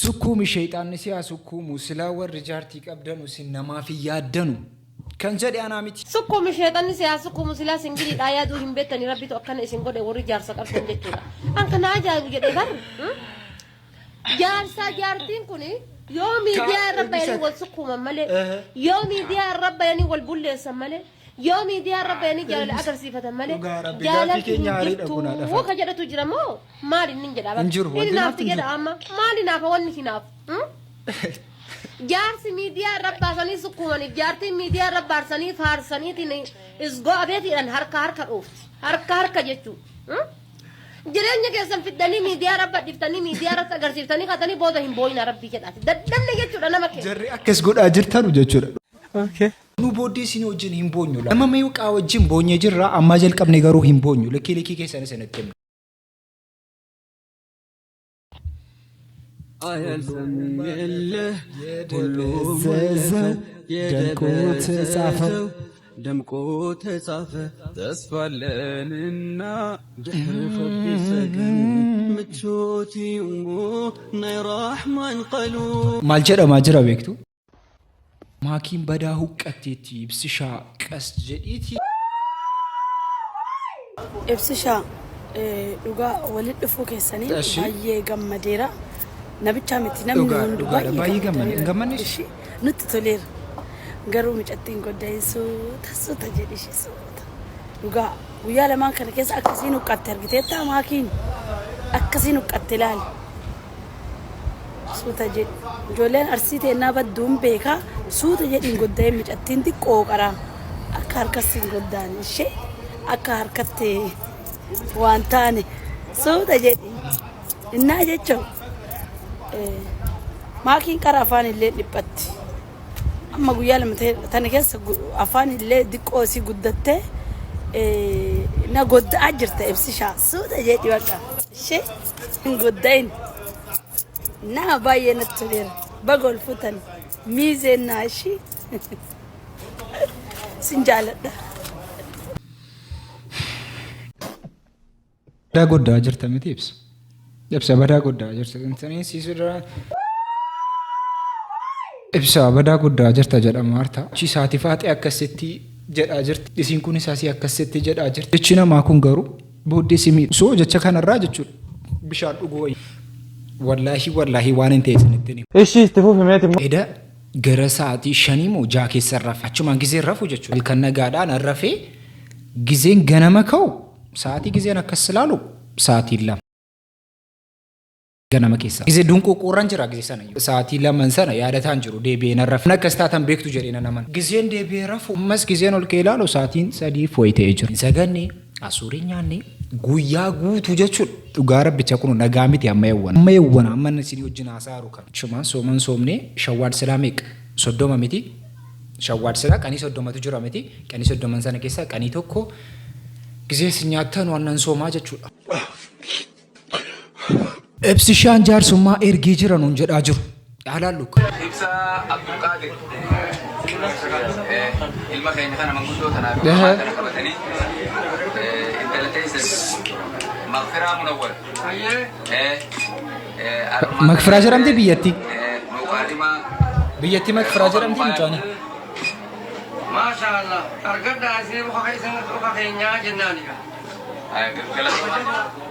سكوم الشيطان نسيا سكوم وسلا والرجارتي أبدن وسنما في يادنو كان جدي أنا ميت سكوم الشيطان نسيا سكوم وسلا سنجري آيات وهم بيتني ربي توكلنا إسنجود ورجال سكر سنجتورا أنك ناجا وجدي غير جارسا جارتين كوني يومي ديا ربي والسكوم مالي يومي ديا ربي والبولي سمالي يومي ديا ربي جال أكثر صفة مالي جال وكجرا تجرمو مالي نينجا إني نافت جدا أما مالي نافا وني ناف جارسي ميديا ربا سني سكوماني جارتي ميديا ربا سني فارسني تني إسقو أبيتي أن هركا أوفت هركا جتو جريني كيسن في الدنيا ميديا ربا دفتني ميديا ربا غرسيفتني خاتني بودا هم بوينا ربي كده دمني جتو أنا مكين جري أكس قد أجرتانو جتو okay nu bodi sini wajin himbonyo la mama yu ka wajin bonye jirra amma jel qabne garu himbonyo leki kesan senetem ayal samille ደምቆ ተጻፈ ተስፋለንና ጀርፎ ቢሰገን ምቾቲ ናይ ራህማን ቀሉ ማልጀዳ ማጅራ ቤክቱ ማኪን በዳሁ ቀቴቲ ብስሻ ቀስ ጀዲቲ ብስሻ ዱጋ ወልድ ፎከሰኒ ባየ ገመዴራ ነብቻ ምትነም ዱጋ ባየ ገመኔ እሺ ንትቶሌር ገሩ ምጨቲን ጎዳይሱ ተሱ ተጀዲሽ ዱጋ ውያ ለማን ከነከስ አክሲኑ ቀተር ግቴታ ማኪን አክሲኑ ቀተላል suuta jedhi ijoolleen arsiteenna badduun beeka suuta jedhin goddaa'e micattiin xiqqoo qara akka harkatti goddaan ishee akka harkatti waan taane suuta jedhi innaa jechuun maakiin qara afaan illee dhiphatti amma guyyaa lama tana keessa afaan illee xiqqoo si guddattee na goddaa jirta ibsishaa suuta jedhi bakka ishee hin goddaa'in na baye nattoler bagol futan mize nashi sinjalada da godda jirta mitips ibsa bada godda jirta intani sisira ibsa bada godda jirta jada marta chi saati faati akkasetti jada jirti isin kun isaasi akkasetti jada jirti jechina ma kun garu bodde simi so jecha kanarra jechu bishaan dhugoo والله وان انت سنتني ايش تفوف ميت اذا غرساتي شنيمو جاكي سرف اچمان غزي رفو جچو الكنا غادا نرفي غزين غنمكو ساعتي غزينا كسلالو ساعتي لا غنمكيسا غزي دونكو قرانجرا غزي سنه ساعتي لا منسنا يادا تانجرو ديبي نرف نكستاتن بيكتو جرينا نمن غزين ديبي رفو مس غزين الكيلالو ساعتين سدي فويته اجر سغني اسورينياني guyaa guutuu jechuudha dhugaa rabbicha kun nagaamiti ammayewwana amman sidii wajjin haasaru kan shuman soomne shawwad islamic soddoma miti shawwad sira qani soddomatu jira miti qani soddoman sana keessa qani tokko gizee sinyaatan wannan soomaa jechuudha ebsishaan jaarsummaa ergii jiranuun jedhaa jiru yaalaallu ibsa abdul qadir ilma keenya kana manguddoo tanaa qabatanii مغفرة منور مغفرة جرمتي بيتي بيتي مغفرة جرمتي مجاني ما شاء الله أرقد عزيز وخينا جناني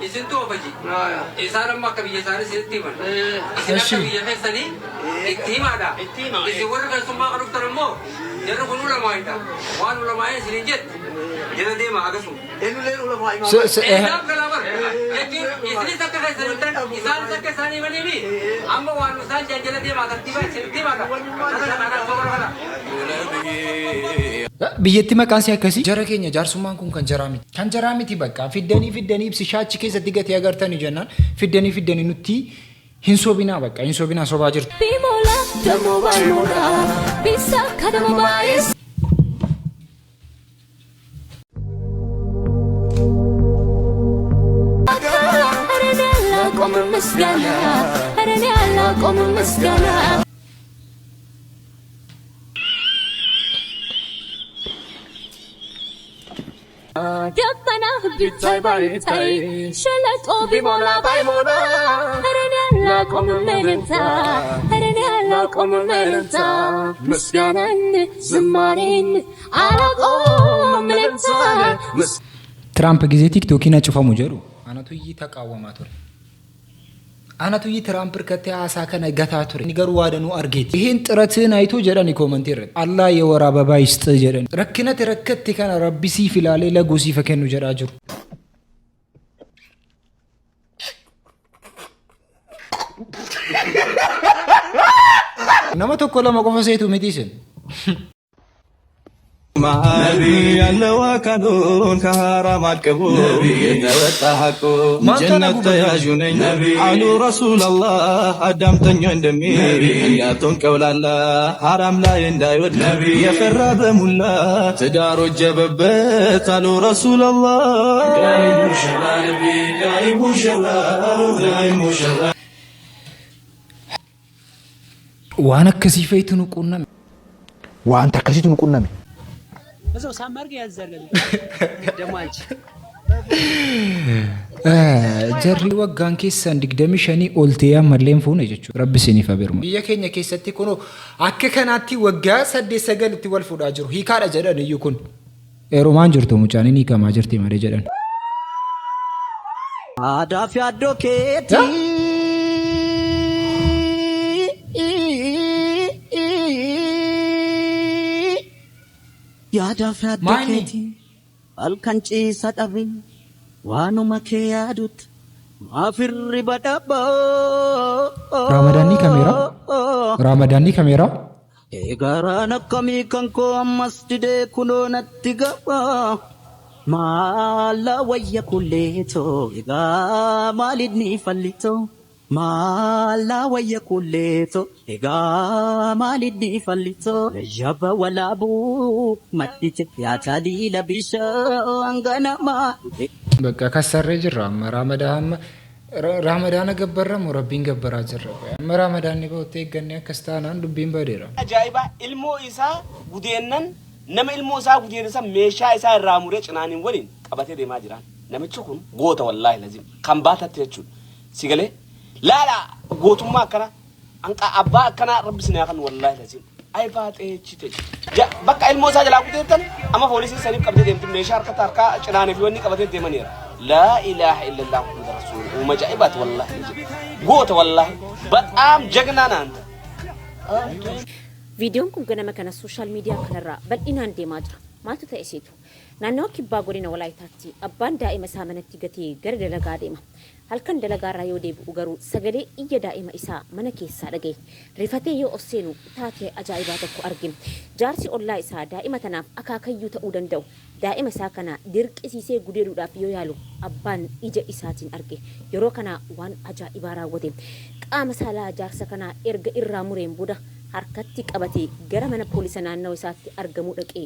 إذن تو بجي إذا ما كبي يسار سيرتي من إذا كبي يفسني إتيم هذا إذا ورك سما خروج ترمو جرو كنو لما يدا وانو لما يسيرجت جرو دي ما أقسم إنه لين ولا ما يما إذا كلامر لكن إذا تكفي سنتين إذا تكفي سني مني بي أما وانو سان جرو دي ما ترتيبه سيرتي ما biyyatti maqaan si akkasi jara keenya jaarsummaan kun kan jaraamiti bakka fiddanii ibsishaachi keessatti gati agartanii jennaan fiddanii nutti hin soobinaa bakka hin soobinaa sobaa jirtu bimola damo balmola bisa kadamo baayis arene alla como mesgana جبنا بيتاي بايتاي شلت أوبي مولا باي مولا هرنا لكم ملتا አላቆም ምልልታ ምስጋናን ዝማሬን አላቆም ምልልታ ትራምፕ ጊዜ ቲክቶኪን አጭፋሙ ጀሩ አናቱ ተቃወማ ቱር አናቱ ትራምፕርከተ አሳከነ ገታ ቱር ንገሩ ዋደኑ አርጌት ይሄን ጥረትን አይቶ ጀዳኒ ኮሜንት ይረድ አላህ የወራ አበባ ይስጥ ጀዳኒ ረክነት ረከት ከነ ረቢሲ ፊላሌ ለጉሲ ፈከኑ ጀዳ ጅሩ نما تقول ما قفا سيتو ميتيسن نبي الله كانون كهرام الكبو نوتا حقو جنة يا جنين علو رسول الله أدم تنين دمي يا تنكول الله حرام لا يندايود يفر بمولا تدارو جببت علو رسول الله دايم شلا نبي دايم شلا دايم شلا وانا كسيفيت نقولنا وانت كسيت نقولنا بزو سامرك يا زلمه دمانش جري وغان كيسان دغدمي شني اولتيا ملين فون اجچو رب سيني فبرم يكنيا كيستي كونو اك كناتي وغا سد سغلتي والفود اجرو هي كار جدن يكون رومان جرتو مچاني ني كما جرتي ماري جدن አዳፊ አዶኬቲ ያዳፊ አዶኬቲ አልካንጪ ሰጠብኝ ዋኑ መከያዱት ማፍሪ በዳባ رمضاني كاميرا ኤጋራ ነከሚ ከንኮ መስጂዴ ኩኖነቲ ገባ ማላ ወየ ኩሌቶ ኤጋ ማሊድኒ ፈልቶ ማላ ወየ ኩሌቶ ኤጋ ማሊድኒ ፈልቶ ጀበ ወላቡ መጥቼ ያታዲ ለቢሻ አንገናማ በቃ ከሰረ ጅራ رمضان ገበረም ረቢን ገበራ ጀረበ ረመዳን ንበውቴ ገነ ከስታናን ዱቢን በደራ አጃይባ ኢልሞ ኢሳ ጉዴነን nama ilmoo isaa gudeessa meeshaa isaa irraa muree cinaaniin waliin qabatee deemaa jiran namichi kun goota wallahi lazim kan baatatte jechuudha sigalee laala gootummaa akkana anqa abbaa akkana rabbi sinaa kan wallahi lazim ay baatee chite bakka ilmoo isaa jalaa gudeettan amma poolisii saniif qabdee deemti meeshaa harka cinaaniif wanni qabatee deemaniira laa ilaaha illallah muhammad rasul umajaibat wallahi goota wallahi badaam jagnaa naanta ቪዲዮን kun ganama kana social media kanarra bal'inaan deemaa jira maaltu ta'e seetu naannoo kibbaa godina walaayitaatti abbaan daa'ima isaa manatti gatee gara dalagaa deema halkan dalagaarraa yoo deebi'u garuu sagalee iyya daa'ima isaa mana keessaa dhagaye rifatee yoo of seenu taatee ajaa'ibaa tokko argine jaarsi ollaa isaa daa'ima tanaaf akaakayyuu ta'uu danda'u daa'ima isaa kana dirqisiisee gudeeduudhaaf yoo yaalu abbaan ija isaatiin arge yeroo kana waan ajaa'ibaa raawwate qaama saalaa jaarsa kana erga irraa mureen booda harkatti qabatee gara mana poolisa naannoo isaatti argamuu dhaqee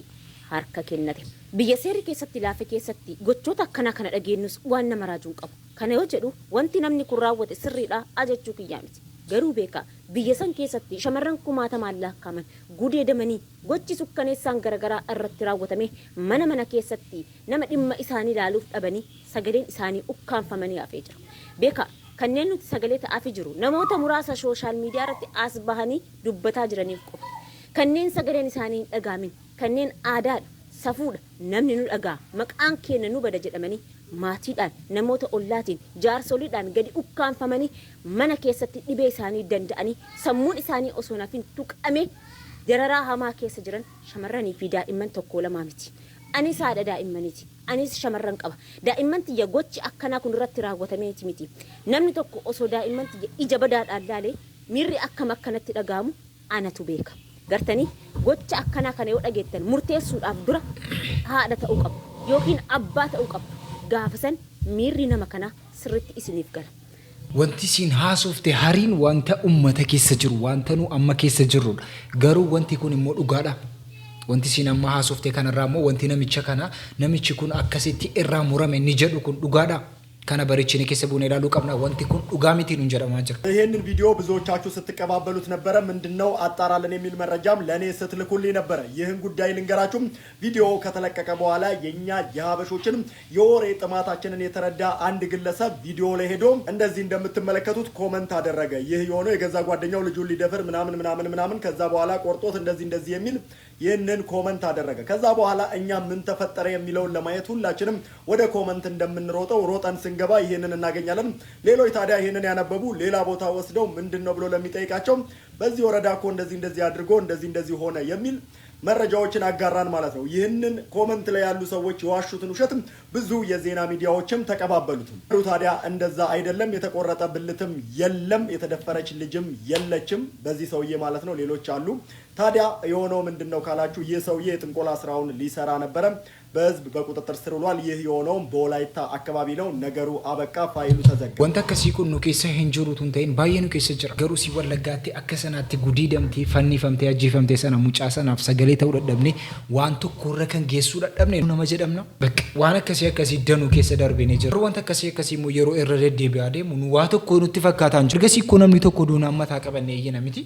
harka kennate biyya seerri keessatti laafe keessatti gochoota akkana kana dhageenyus waan nama raajuun qabu kana yoo jedhu wanti namni kun raawwate sirriidha ajechuu kiyyaa miti garuu beeka biyya san keessatti shamarran kumaatamaan lakkaa'aman gudeedamanii gochi sukkaneessaan garagaraa irratti raawwatame mana keessatti nama dhimma isaanii ilaaluuf dhabanii sagaleen isaanii ukkaanfamanii hafee jira beeka kanneen nuti sagalee ta'aa jiru namoota muraasa social media irratti as bahanii dubbataa jiraniif qofa kanneen sagaleen isaanii dhagaamin kanneen aadaa safuudha namni nu dhagaa maqaan keenya nu bada jedhamanii maatiidhaan namoota ollaatiin jaarsoliidhaan gadi ukkaanfamanii mana keessatti dhibee isaanii danda'anii sammuun isaanii osoo nafin tuqamee dararaa hamaa keessa jiran shamarranii fi daa'imman tokko lama miti anis haadha daa'immaniiti anis shamarran qaba daa'imman tiyya gochi akkanaa kun irratti raawwatameeti miti namni tokko osoo daa'imman tiyya ija badaadhaan laalee miirri akkam akkanatti dhagaamu anatu beeka gartanii gocha akkanaa kana yoo dhageettan murteessuudhaaf dura haadha ta'uu qabu yookiin abbaa ta'uu qabu gaafasan miirri nama kana sirriitti isiniif gala wanti siin haasofte hariin wanta ummata keessa jiru wanta nu amma keessa jirrudha garuu wanti kun immoo dhugaadha wanti siin amma haasofte kanarraa immoo wanti namichi kun akkasitti irraa murame ni jedhu kun dhugaadha kana barichini keessa buune ilaaluu qabna wanti kun dhugaamitiin እንጀራማ ጅራ ይሄንን ቪዲዮ ብዙዎቻችሁ ስትቀባበሉት ነበር ምንድነው አጣራለን የሚል መረጃም ለኔ ስትልኩልኝ ነበር ይህን ጉዳይ ልንገራችሁ ቪዲዮ ከተለቀቀ በኋላ የኛ የሀበሾችን የወሬ ጥማታችንን የተረዳ አንድ ግለሰብ ቪዲዮ ላይ ሄዶ እንደዚህ እንደምትመለከቱት ኮሜንት አደረገ ይህ የሆነው የገዛ ጓደኛው ልጁን ሊደፍር ምናምን ከዛ በኋላ ቆርጦት እንደዚህ የሚል ይህንን ኮሜንት አደረገ ከዛ በኋላ እኛ ምን ተፈጠረ የሚለውን ለማየት ሁላችንም ወደ ኮሜንት እንደምንሮጠው ሮጠን ስንገባ ይሄንን እናገኛለን ሌሎች ታዲያ ይሄንን ያነበቡ ሌላ ቦታ ወስደው ምንድነው ብሎ ለሚጠይቃቸው በዚህ ወረዳኮ እንደዚህ አድርጎ እንደዚህ ሆነ የሚል መረጃዎችን አጋራን ማለት ነው ይሄንን ኮሜንት ላይ ያሉ ሰዎች የዋሹትን ውሸትም ብዙ የዜና ሚዲያዎችም ተቀባበሉት ታዲያ እንደዛ አይደለም የተቆረጠ ብልትም የለም የተደፈረች ልጅም የለችም በዚህ ሰውዬ ማለት ነው ሌሎች አሉ ታዲያ የሆነው ምንድነው ካላችሁ የሰውዬ የጥንቆላ ስራውን ሊሰራ ነበር በህዝብ በቁጥጥር ስር ውሏል ይህ የሆነው በወላይታ አካባቢ ነው ነገሩ አበቃ ፋይሉ ተዘጋ ወንታ ከሲኩን ነው ከሰ ሄንጆሩቱን ታይን ባየኑ ከሰ ጅራ ገሩ ሲወለጋቲ አከሰናቲ ጉዲደምቲ ፈኒፈምቲ አጂፈምቲ ሰና ሙጫሰና አፍሰገሌ ተውደደብኔ ዋንቱ ኮረከን ጌሱ ደደብኔ ነው መጀደም ነው በቃ ዋና ከሲ ደኑ ከሰ ደርቤኔ ጀሩ ወንታ ከሲ ሞየሮ እረደዴ ቢያዴ ሙኑ ዋቶ ኮኑ ትፈካታን ገሲ ኢኮኖሚ ተኮዱና ማታቀበኔ ይነምቲ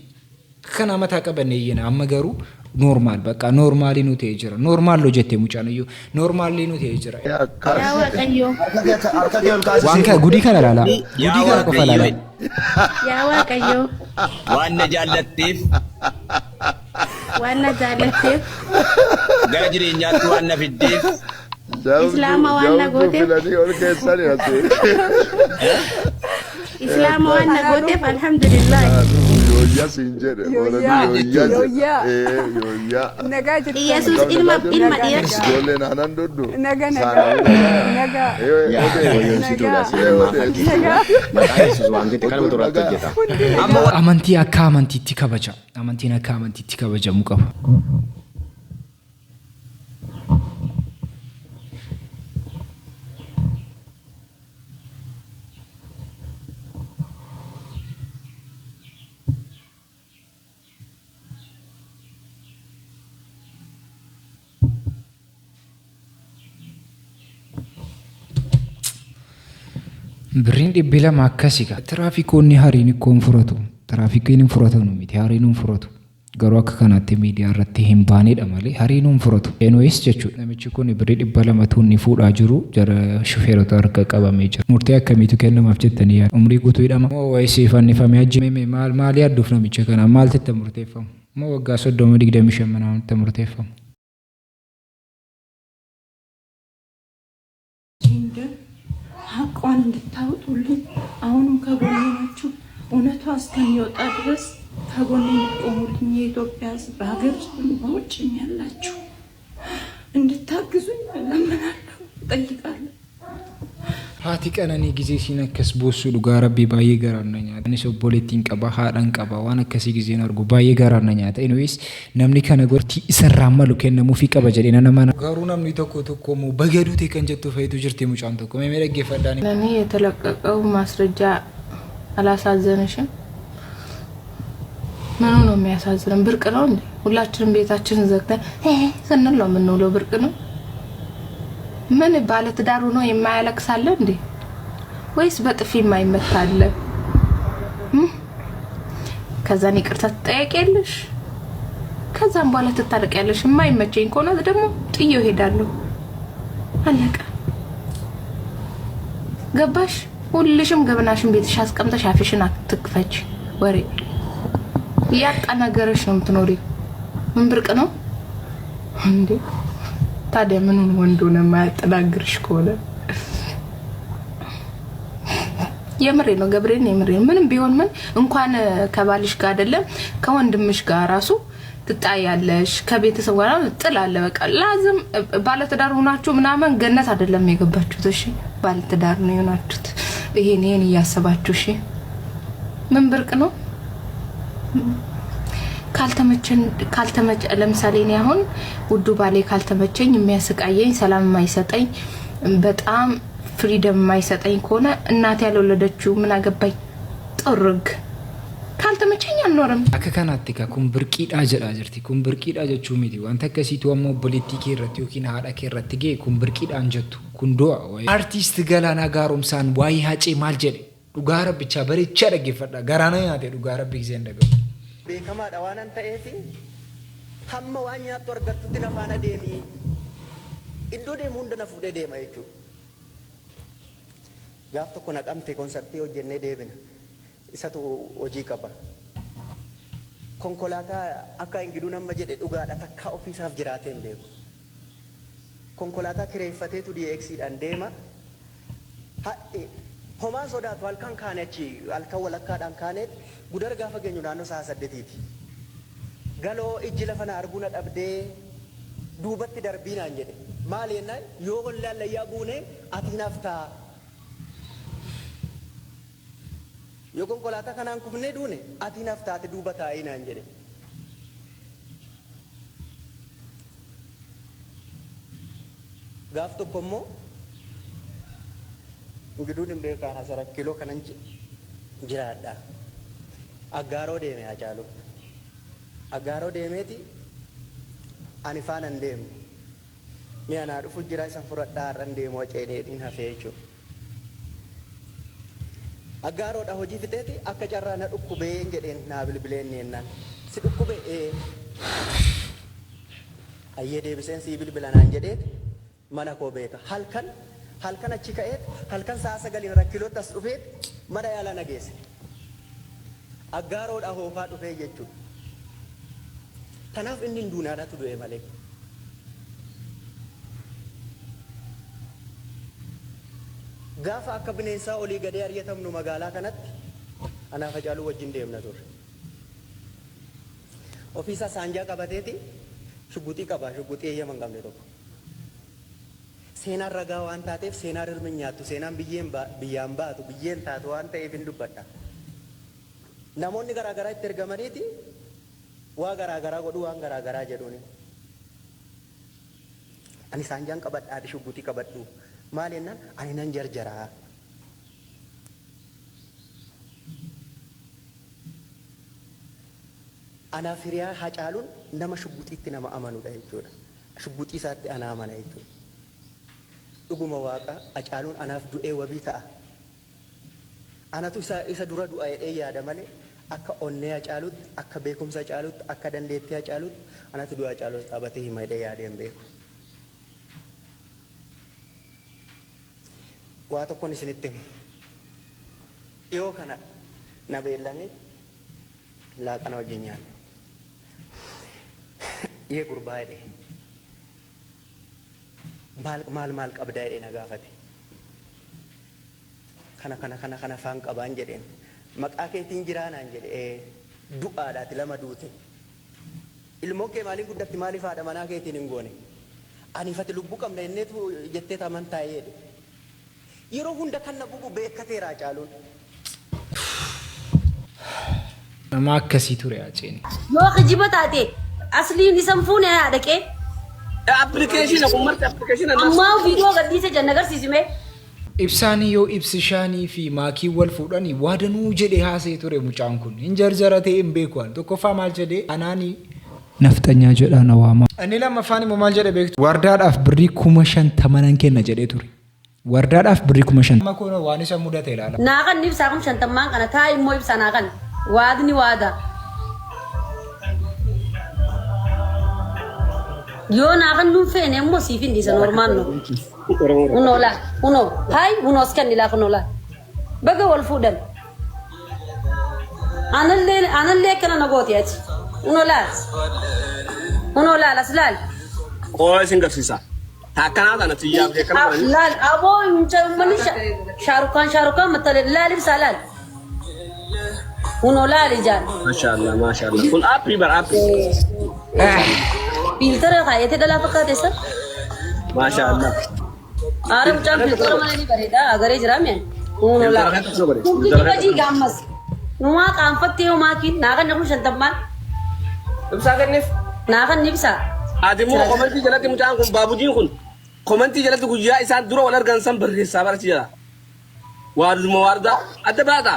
ከና ማታቀበኔ ይነ አመገሩ ኖርማል በቃ ኖርማሊ ነው ተይጀራ ኖርማል ነው ጀቴ ሙጫነዩ ኖርማሊ ነው ተይጀራ ዋንካ ጉዲ ከላላ ጉዲ ከላላ ያዋቀዮ ዋና ጃለቲፍ ጋጅሪኛቱ ዋና ፊዲፍ ኢስላም ዋና ጎቴ ኢስላም ዋና ጎቴ አልহামዱሊላህ ዮያ ሲንጀር ዮያ ኢየሱስ ኢልማ ዲያስ ዶሌና ናንዶዶ ነገ አማንቲ አካ አማንቲ ትከበጃ አማንቲና አካ አማንቲ ትከበጃ ሙቀባ ብሪን ዲቢላ ማከሲጋ ትራፊኮኒ ሃሪኒ ኮንፍሮቱ ትራፊኮኒ ፍሮቱ ነው ሚቲ ሃሪኑን ፍሮቱ ገሩ አከካናት ሚዲያ ረቲ ሂምባኔ ደማለ ሃሪኑን ፍሮቱ ኤንዌስ ጀቹ ነምቺ ኮኒ ብሪ ዲባላ ማቱኒ ፉዳ ጅሩ ጀረ ሹፌሩ ተርከ ቀባሜ ጀር ሙርቴ አከሚቱ ከነ ማፍጨተኒ ያ ኡምሪ ጉቱ ይዳማ ወይስ ይፋኒ ፈሚያጅ ማል ያዱፍ ነው ሚቸ ከና ማልተ ተምርቴፈም ወጋ ሶዶ መዲግ ደሚሸመናው ተምርቴፈም ቋን እንድታውጡልኝ አሁንም ከጎኔ ናችሁ እውነቷ እስከሚወጣ ድረስ ከጎኔ ቆሙልኝ የኢትዮጵያ ሕዝብ ሀገር ውስጥ በውጭም ያላችሁ እንድታግዙኝ ለምናለሁ ጠይቃለሁ ሃቲ ቀነኒ ጊዜ ሲነከስ ቦሱ ዱጋ ረቢ ባየ ገራነኛ እኔ ሰው ፖለቲን ቀባ ሃዳን ቀባ ዋና ከሲ ጊዜ ነርጉ ባየ ገራነኛ ታይኖይስ ነምኒ ከነጎርቲ ይሰራማሉ ከነሙ ፊ ቀባ ጀዲና ነማና ጋሩ ነምኒ ተኮተኮሙ በገዱ ተከንጀቱ ፈይቱ ጅርቴ ሙጫን ተኮ መመረግ ይፈዳኒ ለኔ የተለቀቀው ማስረጃ አላሳዘነሽም ምኑ ነው የሚያሳዝነን ብርቅ ነው እንዴ ሁላችንም ቤታችንን ዘግተን ስንል ነው የምንውለው ብርቅ ነው ምን ባለ ትዳሩ ነው የማያለቅሳለ እንዴ ወይስ በጥፊ የማይመታለ ከዛን ይቅርታ ትጠይቂያለሽ ከዛን በኋላ ትታረቂያለሽ የማይመቸኝ ከሆነ ደግሞ ጥዬው ሄዳለሁ አለቀ ገባሽ ሁልሽም ገበናሽን ቤትሽ አስቀምጠሽ አፍሽን አትክፈች ወሬ ያጣ ነገርሽ ነው የምትኖሪ ምን ብርቅ ነው እንዴ ታዲያ ምን ወንዶ ነው ማያጠናግርሽ ከሆነ የምሬ ነው ገብሬን የምሬ ምንም ቢሆን ምን እንኳን ከባልሽ ጋር አይደለም ከወንድምሽ ጋር ራሱ ትጣያለሽ ከቤተሰብ ጋር ጥላለ በቃ ላዝም ባለትዳር ሆናችሁ ምናምን ገነት አይደለም የገባችሁት እሺ ባለትዳር ነው የሆናችሁት ይሄን ያያሰባችሁ እሺ ምን ብርቅ ነው ካልተመቸ ለምሳሌ እኔ አሁን ውዱ ባሌ ካልተመቸኝ የሚያስቃየኝ ሰላም የማይሰጠኝ በጣም ፍሪደም የማይሰጠኝ ከሆነ እናት ያልወለደችው ምን አገባኝ ጥርግ ካልተመቸኝ አልኖርም። akka kanaatti ka kun birqiidhaa jedhaa jirti. Kun birqiidhaa jechuu miti. Wanta akkasiitu ammoo obboleettii kee irratti yookiin haadha kee irratti ga'e kun birqiidhaan jettu. Kun du'a. Artiist Galaanaa Gaaromsaan waa'ee hacee maal jedhe? Dhugaa rabbichaa bareechaa dhaggeeffadha. Garaana nyaate dhugaa rabbi giseen dhagahu. Beekamaadha waan an ta'eef hamma waan nyaattu argattutti na faana deemii. Iddoo deemu hunda na fuudhee deema jechuudha. Gaaf tokko naqamte konsartii hojjennee deebina. Isatu hojii qaba. Konkolaataa akka ingiduu nama jedhe dhugaadha takka ofiisaaf jiraatee hin beeku. Konkolaataa kireeffateetu DX'dhaan deema. Homaan sodaatu halkan kaane achi halkan walakkaadhaan kaaneet gudar gaafa geenyu naannoo sa'a 8ti. Galoo ijji lafa na arguu na dhabdee duubatti darbiinaan jedhe. Maal jennaan yoo wallaan layyaa buune ati naaf ta'a. Yoo konkolaataa kanaan kufnee duune ati naaf taate duuba taa'ii naan jedhe. Gaaf tokko immoo Giduun hin beekaan asara kiiloo kanan jiraadha. Aggaaroo deeme Hacaaluu. Aggaaroo deemeeti ani faana hin deemu. Mi'a naa dhufu jira isa fudhadhaa har'an deemu waceeneetiin hafee jechuudha. Aggaaroodha hojii fixeeti akka carraa na dhukkubee jedheen naa bilbileen neennaan. Si dhukkube ayyee deebiseen sii bilbila naan jedheeti mana koo beeka. Halkan achi ka'eet halkan sa'a 9 rakkiloota as dhufeet mana yaala nageesse. Aggaaroodha hoofaa dhufee jechuudha. Kanaaf inni duunaadhaatu du'e malee. Gaafa akka bineensaa olii gadee ari'atamnu magaalaa kanatti anaaf Hacaaluu wajjin deemna turre. Ofiisaa saanjaa qabateeti shugguxii qaba. Shugguxii eeyyama hin qabne tokko. Seenaan ragaa waan taateef seenaan ilmi nyaattu seenaan biyyaan baatu biyyeen taatu waan ta'eef hin dubbadha. Namoonni garaagaraa itti ergamaniiti waa garaagaraa godhu waan garaagaraa jedhuuni. Ani saanjaan qabadhaati shugguxii qabadhu. Maal jennaan ani nan jarjaraa. Anaaf hiriyaa Hacaaluun nama shugguxiitti nama amanudha jechuudha. Shugguxii isaatti ana amana jechuudha. Dhuguma waaqa Hacaaluun anaaf du'ee wabii ta'a. Anatu isa dura du'a jedhee yaada malee akka onnee Hacaaluutti akka beekumsa Hacaaluutti akka dandeettii Hacaaluutti anatu du'a Hacaaluutti qabatee hima jedhee yaadee hin beeku. Waa tokkoon isinitti himu. Dhiyoo kana na beellamee laaqana wajjin nyaanne. Yee gurbaa jedhee. Maal qabdaa jedhee na gaafate. Kana faan qabaan jedheen. Maqaa keetiin jiraanaan jedhe du'aadhaati lama duute. Ilmoo kee maaliin guddatti maaliif haadha manaa keetiin hin goone? Aniifati lubbuu qabna jenneetu jettee amantaa jedhe. Yeroo hunda kan na gubu beekateera Hacaaluun. Nama akkasii ture Haceen. Yoo kijiba taate asliin isan fuune dhaqee. Application umarti application Amma viidiyoo gadhiise janna agarsiisime. Ibsaanii yoo ibsishaanii fi maakii wal fuudhanii waadanuu jedhee haasee ture mucaan kun. Hin jarjara ta'e hin beeku. Tokkoffaa maal jedhee anaanii naftanyaa jedhaan waama. Inni lammaffaan immoo maal jedhe beektu? Wardaadhaaf birrii 50,000 kenna jedhee ture. Wardaadhaaf birrii 50,000. Amma kun waan isa mudate ilaala. Naa kan ibsaa 50,000 kana taa immoo ibsaa naa kan waadni waada. Yoo naa kan nuun feene immoo siif hin dhiisa normaal no. Uno hai uno skan ila kunola. Baga wal fuudhan. Anallee kana nagooti ati. Uno la laslal. Oo isin gafsisa. Takkanaa kana tiyyaaf kana. Lal aboo manisha Shaarukaan matale laalib salal. Uno la rijal. Mashallah. Kun api bar api. Filter khayate dala fakkaate sir. Mashallah. Are mucaan filter mana ni bareeda agaree jira mi'an. Uno la. Kunti baji gammas. Numaa qaanfattee yoo maakiin naa kan nafu 50,000. Ibsaa kenneef. Naa kan ibsa. Adimoo komantii jalatti mucaan kun baabujiin kun komantii jalatti guyyaa isaan dura wal argan san barreessaa barchi jira. Waaduma waarda adda baata.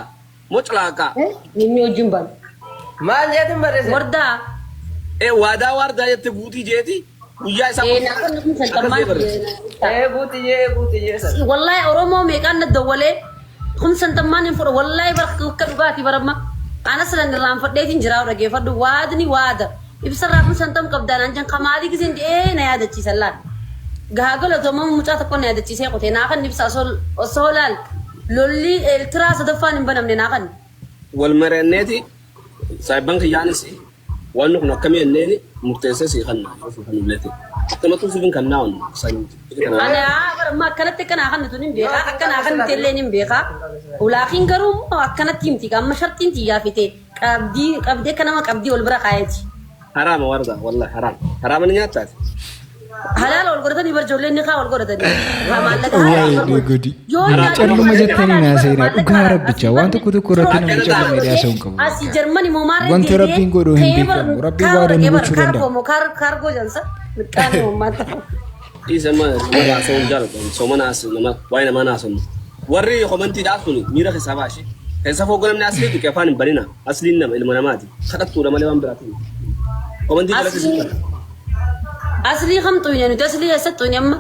مطلقا نمي وجنبان ما جاتي مرة وردا وادا يتبوتي جيتي ويا سامو ناقن نكون سنتمان بوتي والله أورومو ميكان ندولي كم سنتمان ينفر والله برخ كدوغاتي برما أنا سلنا رام فديتين جراو رجع فدو وادني وادا يبصر رام سنتم كبدان أنجن كمالي كزين نيادا تيسلان غاغل تمام مچات كون نيادا تيسي قتي ناقن نبص أصولال لولي التراس دفان بنام ناقن والمرنتي سايبان خيانسي وانو نكمي النيني مرتسسي خنا فنلتي كما توسبن كناون انا ما كانت كان اخن تنين بيخا كان اخن تلين بيخا ولكن غروم كانت تيمتي كما شرطين تي يافيتي قبدي كان ما قبدي والبرقايتي حرام ورده والله حرام نياتات حلال والغردني برجولين نخا والغردني ما لك ወይ ጉዲ ጨልሞ ጀተኒ ናሰይና ዱጋረ ብቻ ዋንተ ኩቱ ኩረተን ጨልሞ ሜዲያ ሰውን ከቡ አሲ ጀርመኒ ሞማረ ወንተ ረቢን ጎዶ ሂንዲ ከቡ ረቢ ዋደን ብቹ ደንዳ ካርጎ ጀንሰ ምቃኔ ማታ ኢዘማ ሰውን ጃል ሶመናስ ለማ ዋይና ማናሰን ወሪ ኮመንቲ ዳሱኒ ሚረ ሐሳባሽ ከሰፎ ጎለም ናስሊ ከፋን በሪና አስሊና ለማናማቲ ከደቱ ለማለማን ብራቱ ኮመንቲ ለከስ أصلي خمطوني أنا تأصلي أسطوني أما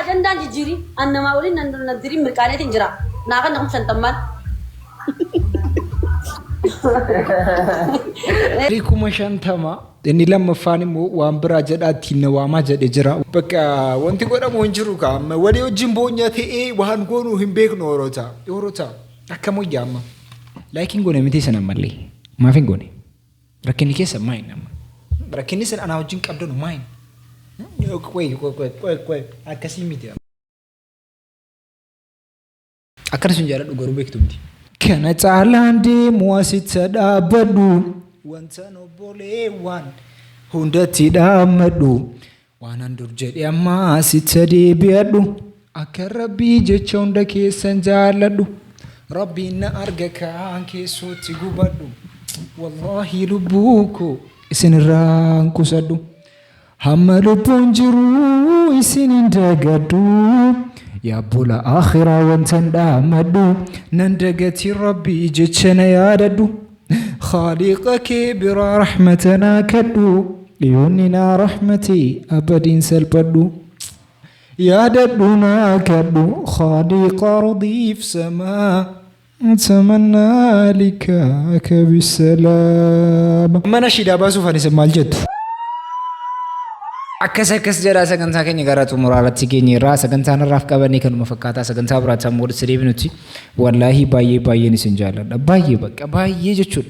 أجندة جيري أنا ما أقولين أن ندري مكانة تنجرا ناقن نقوم سنتمان ريكوما شانتما إني لما فاني مو وامبرا جدا تينا واما جدا جرا بكا وانتي قولا مونجرو كام وليو جنبونيا تي وهان قونو هم بيك يوروتا أكامو جاما لكن قوني متي سنة مالي ما فين قوني ركني كيسا ماين أما ركني سن أنا وجين كابدون ماين كوي أكاسي ميتي أكرسون جارد وغرو بيك تمتي كانت على عندي مواسيت سدابدو وانتانو بولي وان هندتي دامدو وانا ندور جدي أما ستدي بيدو أكربي جيشون دكي سنجالدو ربي نأرجك عنكي صوتي قبدو والله لبوكو إسن رانكو سدو هم لبونجرو إسن اندقدو يا بولا آخرة وانتن دامدو نندقتي ربي جتشنا ياددو خالقك برا رحمتنا كدو يوننا رحمتي أبدين سلبدو ياددونا كدو خالق رضيف سما أتمنى لك بالسلام ما نشيد أباسو فانيس مالجد أكس جرا سكنتا كني غراتو مرالتي كني را سكنتا نراف كبني كانوا مفكاتا سكنتا برات سمود سريبنوتي والله باي نسنجالا باي بقى باي جچول